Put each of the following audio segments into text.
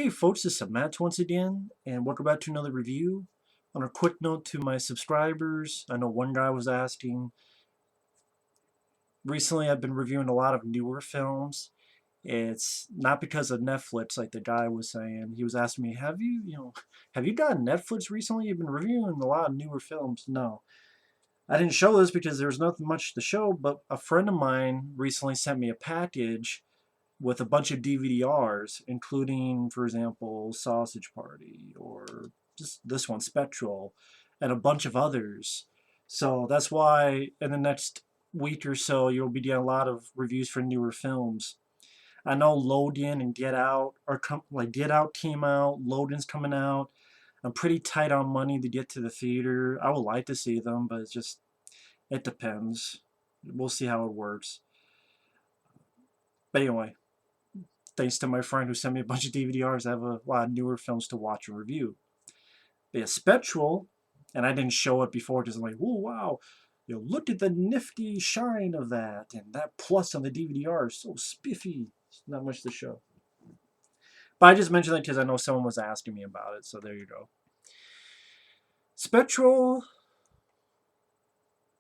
Hey folks, this is Matt once again, and welcome back to another review. On a quick note to my subscribers, I know one guy was asking. Recently, I've been reviewing a lot of newer films. It's not because of Netflix, like the guy was saying. He was asking me, have you gotten Netflix recently? You've been reviewing a lot of newer films." No, I didn't show this because there was nothing much to show, but a friend of mine recently sent me a package with a bunch of DVDRs, including, for example, Sausage Party or just this one, Spectral, and a bunch of others. So that's why in the next week or so you'll be getting a lot of reviews for newer films. I know Logan and Get Out like Get Out came out, Logan's coming out. I'm pretty tight on money to get to the theater. I would like to see them, but it depends. We'll see how it works. But anyway, thanks to my friend who sent me a bunch of DVDRs, I have a lot of newer films to watch and review. But yeah, Spectral, and I didn't show it before because I'm like, oh wow, look at the nifty shine of that, and that plus on the DVDR is so spiffy. Not much to show. But I just mentioned that because I know someone was asking me about it, so there you go. Spectral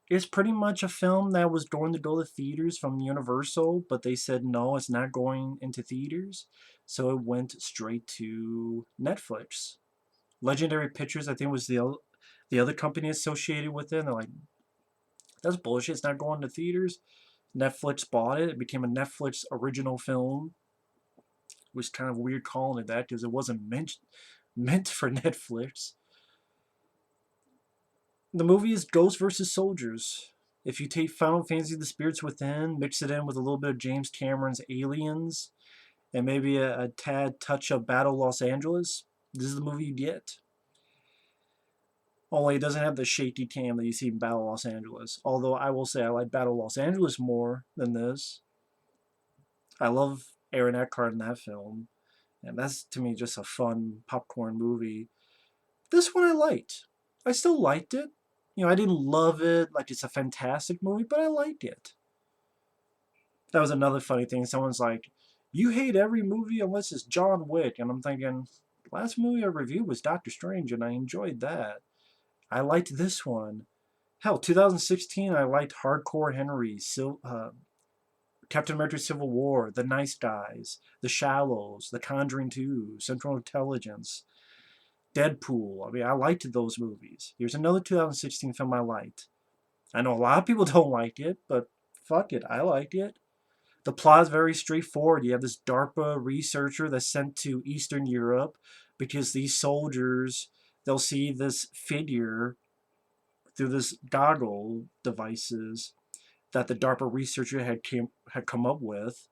is pretty much a film that was going to go to theaters from Universal, but they said no, it's not going into theaters, so it went straight to Netflix. Legendary Pictures, I think, was the other company associated with it. And they're like, that's bullshit. It's not going to theaters. Netflix bought it. It became a Netflix original film. It was kind of weird calling it that because it wasn't meant for Netflix. The movie is Ghosts versus Soldiers. If you take Final Fantasy: The Spirits Within, mix it in with a little bit of James Cameron's Aliens, and maybe a tad touch of Battle Los Angeles, this is the movie you get. Only it doesn't have the shaky cam that you see in Battle Los Angeles. Although I will say I like Battle Los Angeles more than this. I love Aaron Eckhart in that film. And that's to me just a fun popcorn movie. This one I liked. I still liked it. I didn't love it like it's a fantastic movie, but I liked it. That was another funny thing. Someone's like, you hate every movie unless it's John Wick. And I'm thinking, last movie I reviewed was Doctor Strange, and I enjoyed that. I liked this one. Hell, 2016, I liked Hardcore Henry, Captain America Civil War, The Nice Guys, The Shallows, The Conjuring 2, Central Intelligence, Deadpool. I mean, I liked those movies. Here's another 2016 film I liked. I know a lot of people don't like it, but fuck it, I liked it. The plot is very straightforward. You have this DARPA researcher that's sent to Eastern Europe because these soldiers, they'll see this figure through this goggle devices that the DARPA researcher had come up with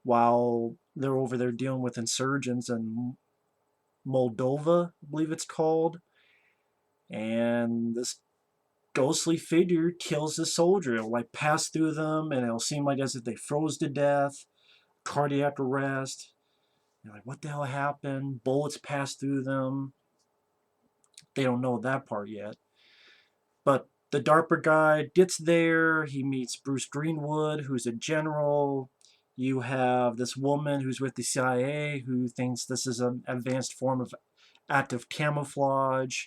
while they're over there dealing with insurgents in Moldova, I believe it's called. And this ghostly figure kills the soldier. It'll like pass through them, and it'll seem like as if they froze to death, cardiac arrest. You're like, what the hell happened? Bullets pass through them. They don't know that part yet. But the DARPA guy gets there. He meets Bruce Greenwood, who's a general. You have this woman who's with the CIA who thinks this is an advanced form of active camouflage.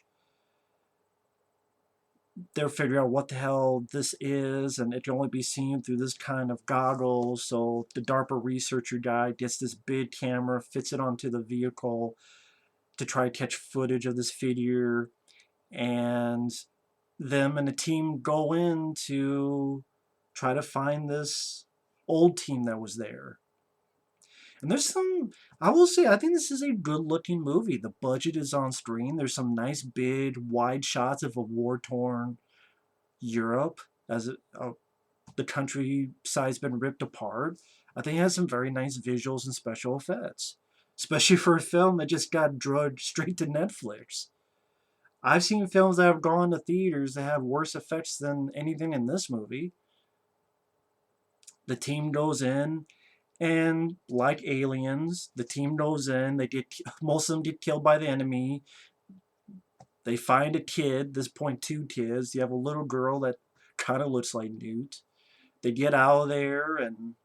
They're figuring out what the hell this is, and it can only be seen through this kind of goggles. So the DARPA researcher guy gets this big camera, fits it onto the vehicle to try to catch footage of this figure, and them and the team go in to try to find this old team that was there. And there's some, I will say, I think this is a good looking movie. The budget is on screen. There's some nice big wide shots of a war torn Europe as the countryside's been ripped apart. I think it has some very nice visuals and special effects, especially for a film that just got drugged straight to Netflix. I've seen films that have gone to theaters that have worse effects than anything in this movie. The team goes in, and like aliens, the team goes in. Most of them get killed by the enemy. They find a kid. This point, two kids. You have a little girl that kind of looks like Newt. They get out of there, and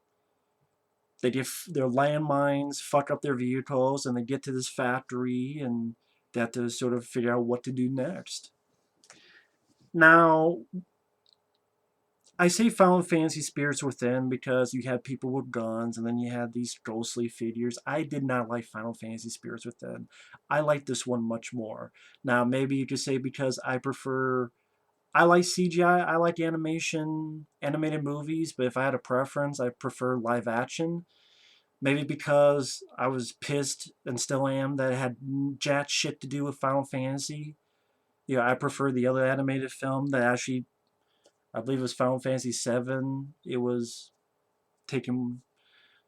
They get their landmines, fuck up their vehicles, and they get to this factory, and they have to sort of figure out what to do next. Now, I say Final Fantasy Spirits Within because you had people with guns, and then you had these ghostly figures. I did not like Final Fantasy Spirits Within. I like this one much more. Now, maybe you could say because I like CGI, I like animation, animated movies, but if I had a preference, I prefer live action. Maybe because I was pissed and still am that it had jack shit to do with Final Fantasy. I prefer the other animated film that actually, I believe it was Final Fantasy VII. It was taking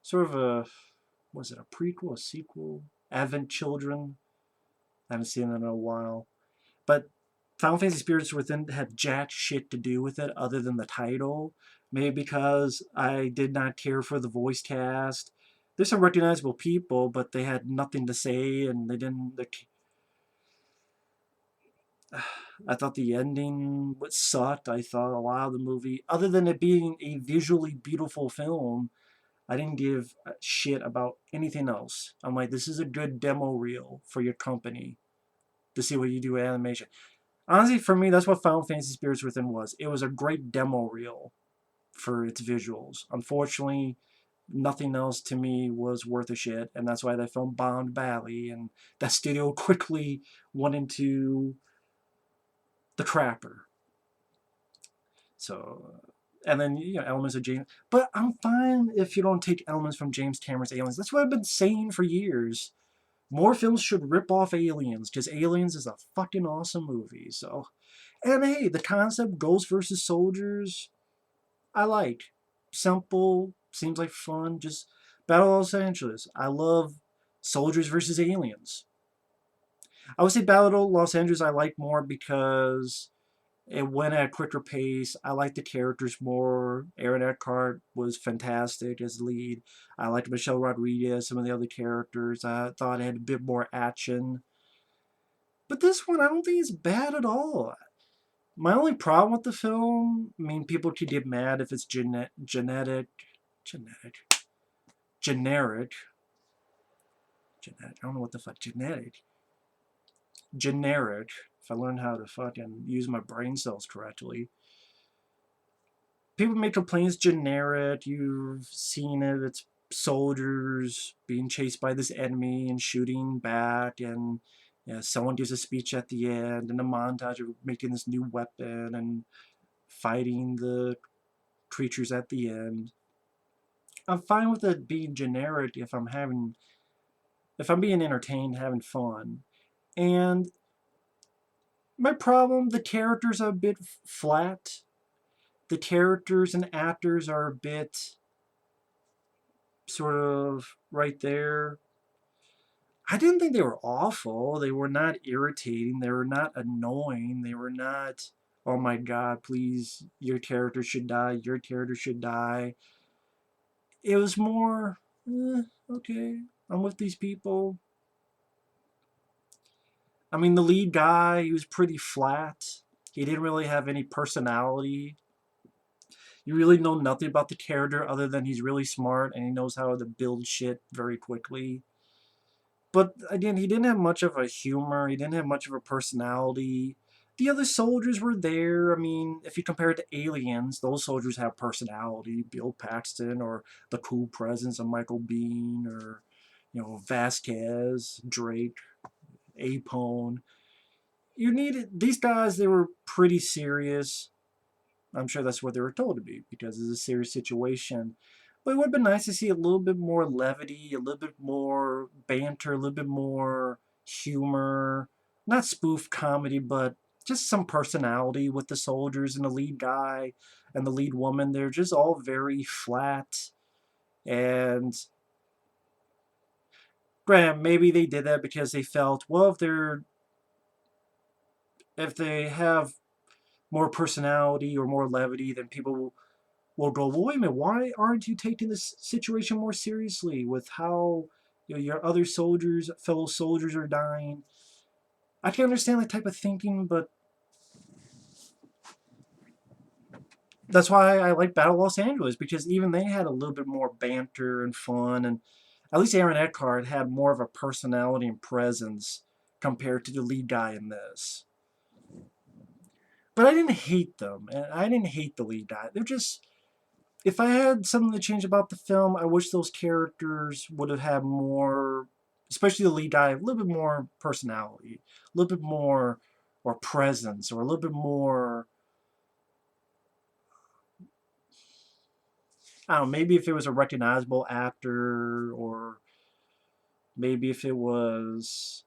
sort of was it a prequel, a sequel? Advent Children? I haven't seen it in a while. But Final Fantasy Spirits Within had jack shit to do with it other than the title. Maybe because I did not care for the voice cast. There's some recognizable people, but they had nothing to say, and they didn't. I thought the ending was sucked. I thought a lot of the movie, other than it being a visually beautiful film, I didn't give a shit about anything else. I'm like, this is a good demo reel for your company to see what you do with animation. Honestly, for me, that's what Final Fantasy Spirits Within was. It was a great demo reel for its visuals. Unfortunately, nothing else to me was worth a shit, and that's why that film bombed badly, and that studio quickly went into the crapper. So, and then, elements of James. But I'm fine if you don't take elements from James Cameron's Aliens. That's what I've been saying for years. More films should rip off Aliens, because Aliens is a fucking awesome movie. So, and hey, the concept Ghosts versus Soldiers, I like. Simple, seems like fun. Just Battle of Los Angeles. I love Soldiers versus Aliens. I would say Battle of Los Angeles I like more because it went at a quicker pace. I liked the characters more. Aaron Eckhart was fantastic as lead. I liked Michelle Rodriguez, some of the other characters. I thought it had a bit more action. But this one, I don't think it's bad at all. My only problem with the film, I mean, people could get mad if it's generic. I don't know what the fuck, generic. If I learn how to fucking use my brain cells correctly. People make complaints generic. You've seen it. It's soldiers being chased by this enemy and shooting back, and someone gives a speech at the end, and a montage of making this new weapon and fighting the creatures at the end. I'm fine with it being generic if I'm being entertained, having fun. And my problem, the characters are a bit flat. The characters and actors are a bit sort of right there. I didn't think they were awful. They were not irritating. They were not annoying. They were not, oh my god, please, your character should die. Your character should die. It was more, okay, I'm with these people. I mean, the lead guy, he was pretty flat. He didn't really have any personality. You really know nothing about the character other than he's really smart and he knows how to build shit very quickly. But again, he didn't have much of a humor. He didn't have much of a personality. The other soldiers were there. I mean, if you compare it to Aliens, those soldiers have personality. Bill Paxton, or the cool presence of Michael Biehn, or Vasquez, Drake, Apone. You needed these guys. They were pretty serious. I'm sure that's what they were told to be because it's a serious situation. But it would have been nice to see a little bit more levity, a little bit more banter, a little bit more humor. Not spoof comedy, but just some personality with the soldiers and the lead guy and the lead woman. They're just all very flat. And granted, maybe they did that because they felt, well, if they have more personality or more levity, then people will go, well, wait a minute, why aren't you taking this situation more seriously with how your other soldiers, fellow soldiers are dying? I can understand that type of thinking, but That's why I like Battle Los Angeles, because even they had a little bit more banter and fun, and at least Aaron Eckhart had more of a personality and presence compared to the lead guy in this. But I didn't hate them, and I didn't hate the lead guy. They're just, if I had something to change about the film, I wish those characters would have had more, especially the lead guy, a little bit more personality, a little bit more, or presence, or a little bit more. I don't know, maybe if it was a recognizable actor, or maybe if it was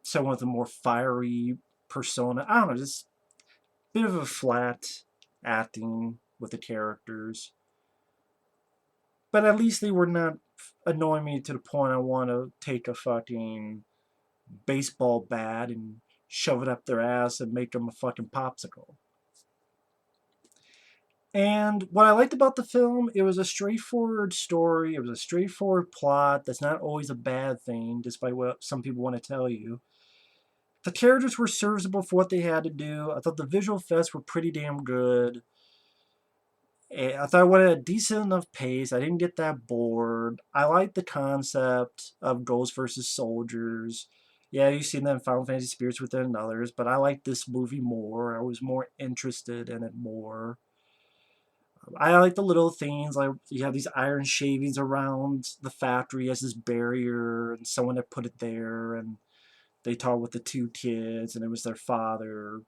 someone with a more fiery persona. I don't know, just a bit of a flat acting with the characters. But at least they were not annoying me to the point I want to take a fucking baseball bat and shove it up their ass and make them a fucking popsicle. And what I liked about the film, it was a straightforward story. It was a straightforward plot. That's not always a bad thing, despite what some people want to tell you. The characters were serviceable for what they had to do. I thought the visual effects were pretty damn good. I thought I went at a decent enough pace. I didn't get that bored. I liked the concept of ghosts versus soldiers. Yeah, you've seen that in Final Fantasy Spirits Within and others, but I liked this movie more. I was more interested in it more. I like the little things, like you have these iron shavings around the factory as this barrier, and someone had put it there, and they talked with the two kids, and it was their father.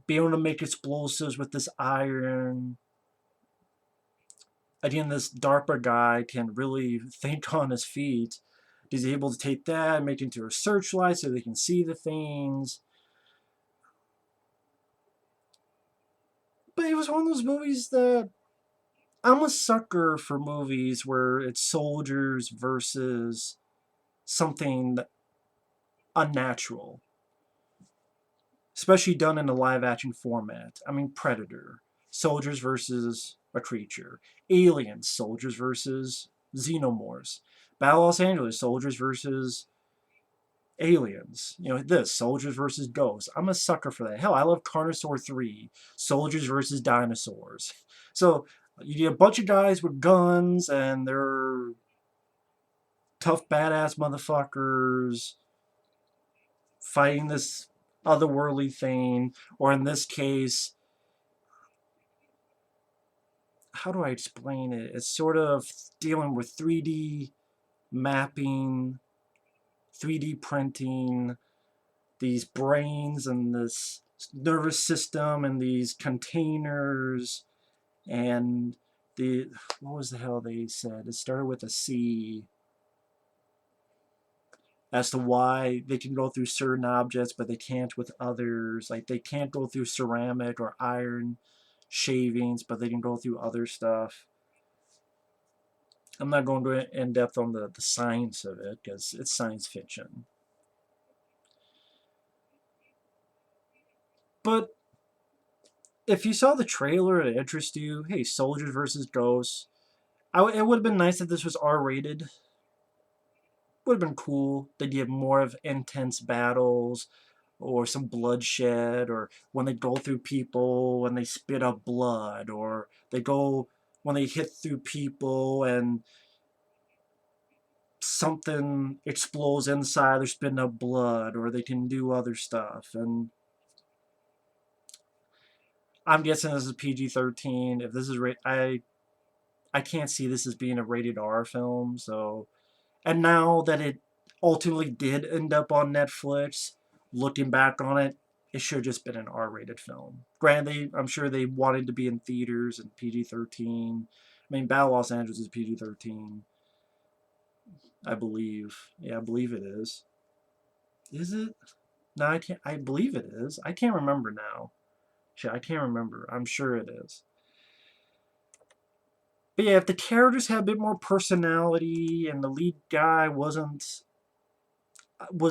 Being able to make explosives with this iron. Again, this DARPA guy can really think on his feet. He's able to take that and make it into a searchlight so they can see the things. But it was one of those movies that I'm a sucker for movies where it's soldiers versus something unnatural, especially done in a live action format. I mean, Predator, soldiers versus a creature, Aliens, soldiers versus xenomorphs, Battle Los Angeles, soldiers versus aliens. You know, this soldiers versus ghosts. I'm a sucker for that. Hell, I love Carnosaur 3, soldiers versus dinosaurs. So you get a bunch of guys with guns and they're tough, badass motherfuckers fighting this otherworldly thing, or in this case, how do I explain it? It's sort of dealing with 3D mapping, 3D printing, these brains and this nervous system and these containers and the, what was the hell they said? It started with a C, as to why they can go through certain objects but they can't with others. Like they can't go through ceramic or iron shavings, but they can go through other stuff. I'm not going to go in depth on the science of it because it's science fiction. But if you saw the trailer and it interests you, hey, soldiers versus ghosts, it would have been nice if this was R-rated. Would have been cool. They'd get more of intense battles, or some bloodshed, or when they go through people when they spit up blood, or they go when they hit through people and something explodes inside, they're spitting up blood, or they can do other stuff. And I'm guessing this is PG-13. If this is I can't see this as being a rated R film. So, and now that it ultimately did end up on Netflix, looking back on it, it should have just been an R-rated film. Granted, I'm sure they wanted to be in theaters and PG-13. I mean, Battle Los Angeles is PG-13, I believe. Yeah, I believe it is. Is it? No, I can't. I believe it is. I can't remember now. Shit, I can't remember. I'm sure it is. But yeah, if the characters had a bit more personality and the lead guy was a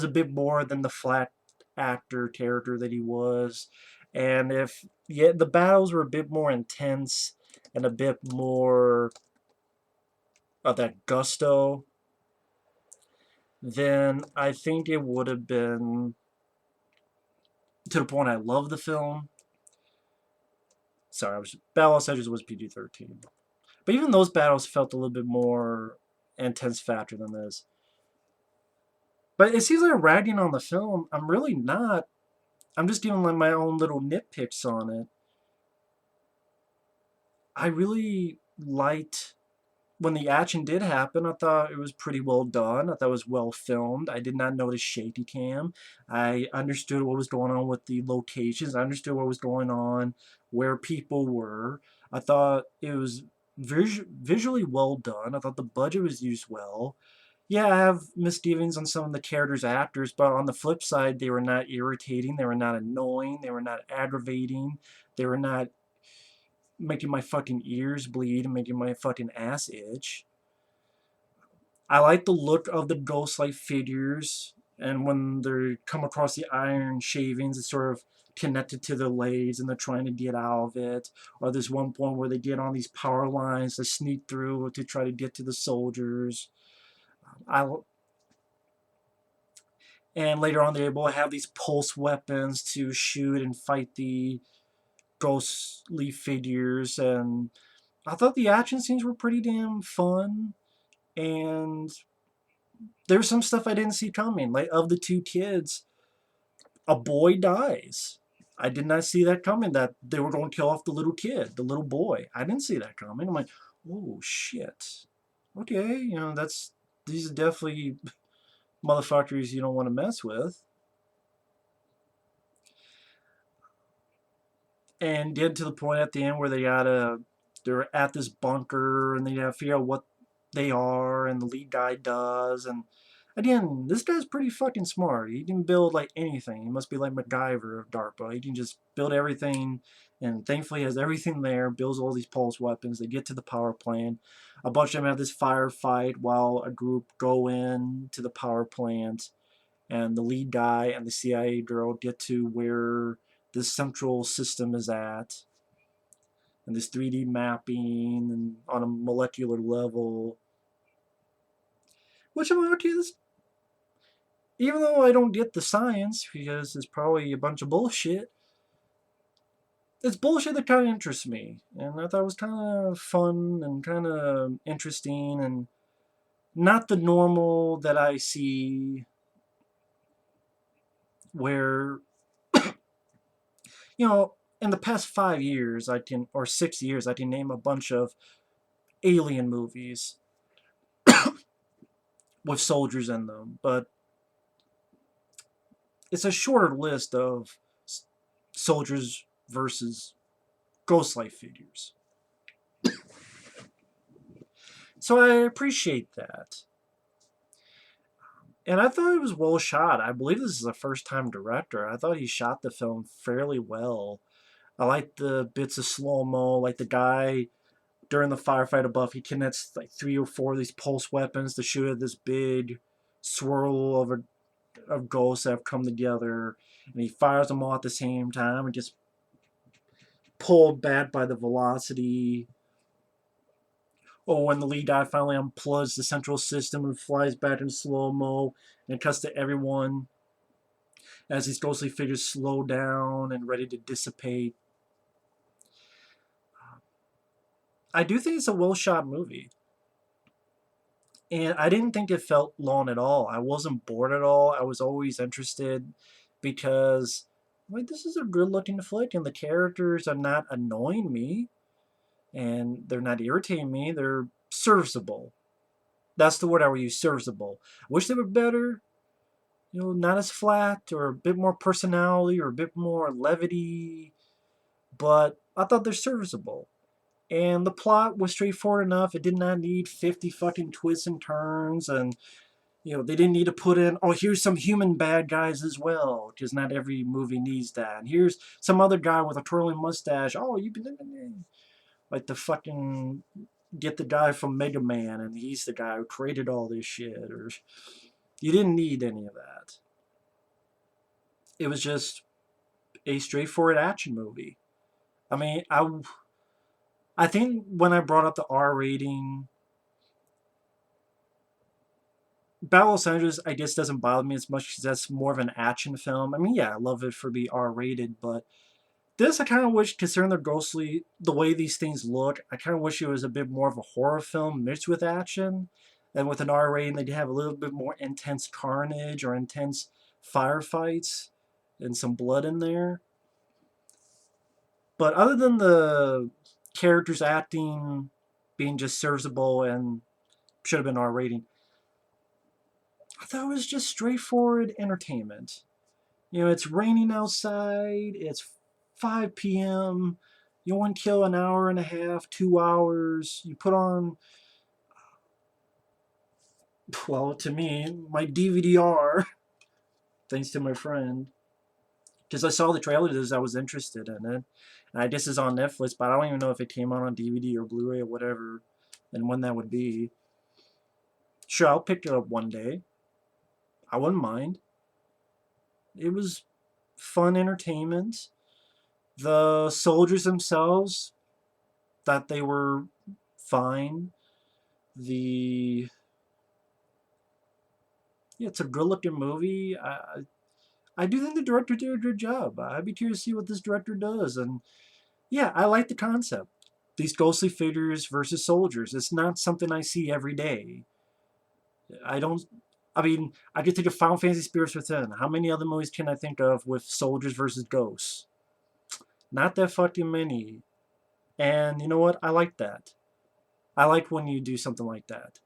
bit more than the flat actor character that he was, and if the battles were a bit more intense and a bit more of that gusto, then I think it would have been to the point I love the film. sorry, Battle of Los Angeles was PG-13. But even those battles felt a little bit more intense factor than this. But it seems like I'm ragging on the film. I'm really not. I'm just giving like my own little nitpicks on it. I really liked when the action did happen. I thought it was pretty well done. I thought it was well filmed. I did not notice shaky cam. I understood what was going on with the locations. I understood what was going on, where people were. I thought it was visually well done. I thought the budget was used well. Yeah, I have misgivings on some of the characters' actors, but on the flip side, they were not irritating. They were not annoying. They were not aggravating. They were not making my fucking ears bleed and making my fucking ass itch. I like the look of the ghost-like figures, and when they come across the iron shavings, it's sort of connected to their legs, and they're trying to get out of it. Or there's one point where they get on these power lines to sneak through to try to get to the soldiers. I and later on they're able to have these pulse weapons to shoot and fight the ghostly figures, and I thought the action scenes were pretty damn fun, and there's some stuff I didn't see coming. Like, of the two kids, a boy dies. I did not see that coming, that they were going to kill off the little kid, the little boy. I didn't see that coming. I'm like, oh, shit. Okay, these are definitely motherfuckers you don't want to mess with. And get to the point at the end where they're at this bunker and they gotta figure out what they are, and the lead guy does. And again, this guy's pretty fucking smart. He can build like anything. He must be like MacGyver of DARPA. He can just build everything, and thankfully has everything there. Builds all these pulse weapons. They get to the power plant. A bunch of them have this firefight while a group go in to the power plant, and the lead guy and the CIA girl get to where the central system is at, and this 3D mapping and on a molecular level. Which I'm okay, this, even though I don't get the science because it's probably a bunch of bullshit, it's bullshit that kind of interests me, and I thought it was kind of fun and kind of interesting, and not the normal that I see where in the past 5 years or 6 years I can name a bunch of alien movies with soldiers in them, but it's a shorter list of soldiers versus ghost-like figures. So I appreciate that. And I thought it was well shot. I believe this is a first-time director. I thought he shot the film fairly well. I like the bits of slow-mo, like the guy during the firefight above, he connects like 3 or 4 of these pulse weapons to shoot at this big swirl of ghosts that have come together, and he fires them all at the same time and gets pulled back by the velocity. Or when the lead guy finally unplugs the central system and flies back in slow-mo, and it cuts to everyone as these ghostly figures slow down and ready to dissipate. I do think it's a well-shot movie. And I didn't think it felt long at all. I wasn't bored at all. I was always interested because, like, this is a good-looking flick, and the characters are not annoying me, and they're not irritating me. They're serviceable. That's the word I would use, serviceable. I wish they were better, not as flat, or a bit more personality, or a bit more levity, but I thought they're serviceable. And the plot was straightforward enough. It did not need 50 fucking twists and turns, and they didn't need to put in, oh, here's some human bad guys as well, because not every movie needs that. And here's some other guy with a twirling mustache. Oh, you've been like the fucking get the guy from Mega Man, and he's the guy who created all this shit. Or you didn't need any of that. It was just a straightforward action movie. I mean, I think when I brought up the R rating, Battle of Los Angeles, I guess, doesn't bother me as much because that's more of an action film. I mean, yeah, I love it for being R rated, but This I kind of wish, considering they're ghostly, the way these things look, I kind of wish it was a bit more of a horror film mixed with action. And with an R rating, they'd have a little bit more intense carnage or intense firefights and some blood in there. But other than the characters acting being just serviceable and should have been R rating, I thought it was just straightforward entertainment. You know, it's raining outside, it's 5 p.m., you want to kill an hour and a half, 2 hours, you put on, well, to me, my DVD-R, thanks to my friend, because I saw the trailer to this, I was interested in it. And I guess it's on Netflix, but I don't even know if it came out on DVD or Blu-ray or whatever, and when that would be. Sure, I'll pick it up one day. I wouldn't mind. It was fun entertainment. The soldiers themselves, that they were fine. Yeah, it's a good-looking movie. I do think the director did a good job. I'd be curious to see what this director does. And yeah, I like the concept. These ghostly figures versus soldiers. It's not something I see every day. I don't. I mean, I could think of Final Fantasy Spirits Within. How many other movies can I think of with soldiers versus ghosts? Not that fucking many. And you know what? I like that. I like when you do something like that.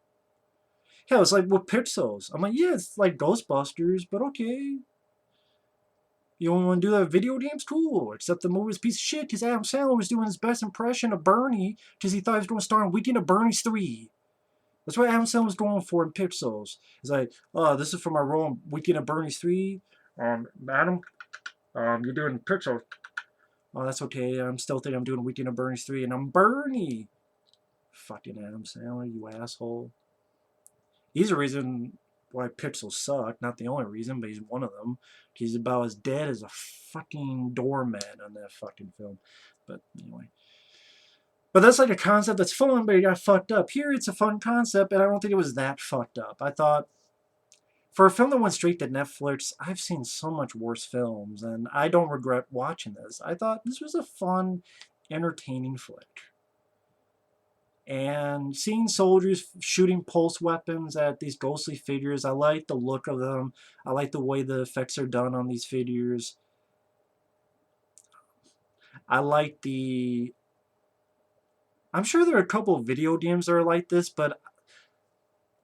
Yeah, it's like with Pixels. I'm like, yeah, it's like Ghostbusters, but okay. You want to do that video games? Cool. Except the movie's a piece of shit because Adam Sandler was doing his best impression of Bernie because he thought he was going to star in Weekend at Bernie's 3. That's what Adam Sandler was going for in Pixels. It's like, oh, this is for my role in Weekend at Bernie's 3. Adam, you're doing Pixels. Oh, that's okay. I'm still thinking I'm doing Weekend at Bernie's 3, and I'm Bernie. Fucking Adam Sandler, you asshole. He's the reason why Pixels suck. Not the only reason, but he's one of them. He's about as dead as a fucking doormat on that fucking film. But anyway. But that's like a concept that's fun, but it got fucked up. Here, it's a fun concept, and I don't think it was that fucked up. I thought, for a film that went straight to Netflix, I've seen so much worse films, and I don't regret watching this. I thought this was a fun, entertaining flick. And seeing soldiers shooting pulse weapons at these ghostly figures, I like the look of them. I like the way the effects are done on these figures. I like the... I'm sure there are a couple of video games that are like this, but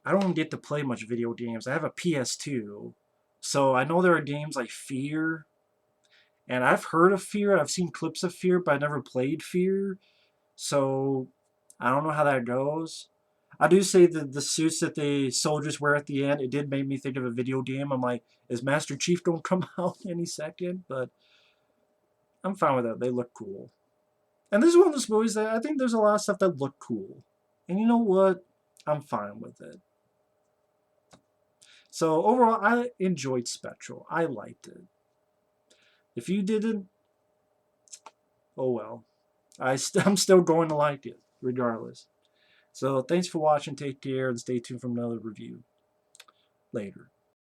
I don't get to play much video games. I have a PS2, so I know there are games like Fear, and I've heard of Fear. I've seen clips of Fear, but I never played Fear, so I don't know how that goes. I do say that the suits that the soldiers wear at the end, it did make me think of a video game. I'm like, is Master Chief going to come out any second? But I'm fine with that. They look cool. And this is one of those movies that I think there's a lot of stuff that look cool. And you know what? I'm fine with it. So overall, I enjoyed Spectral. I liked it. If you didn't, oh well. I'm still going to like it, regardless. So thanks for watching. Take care, and stay tuned for another review later.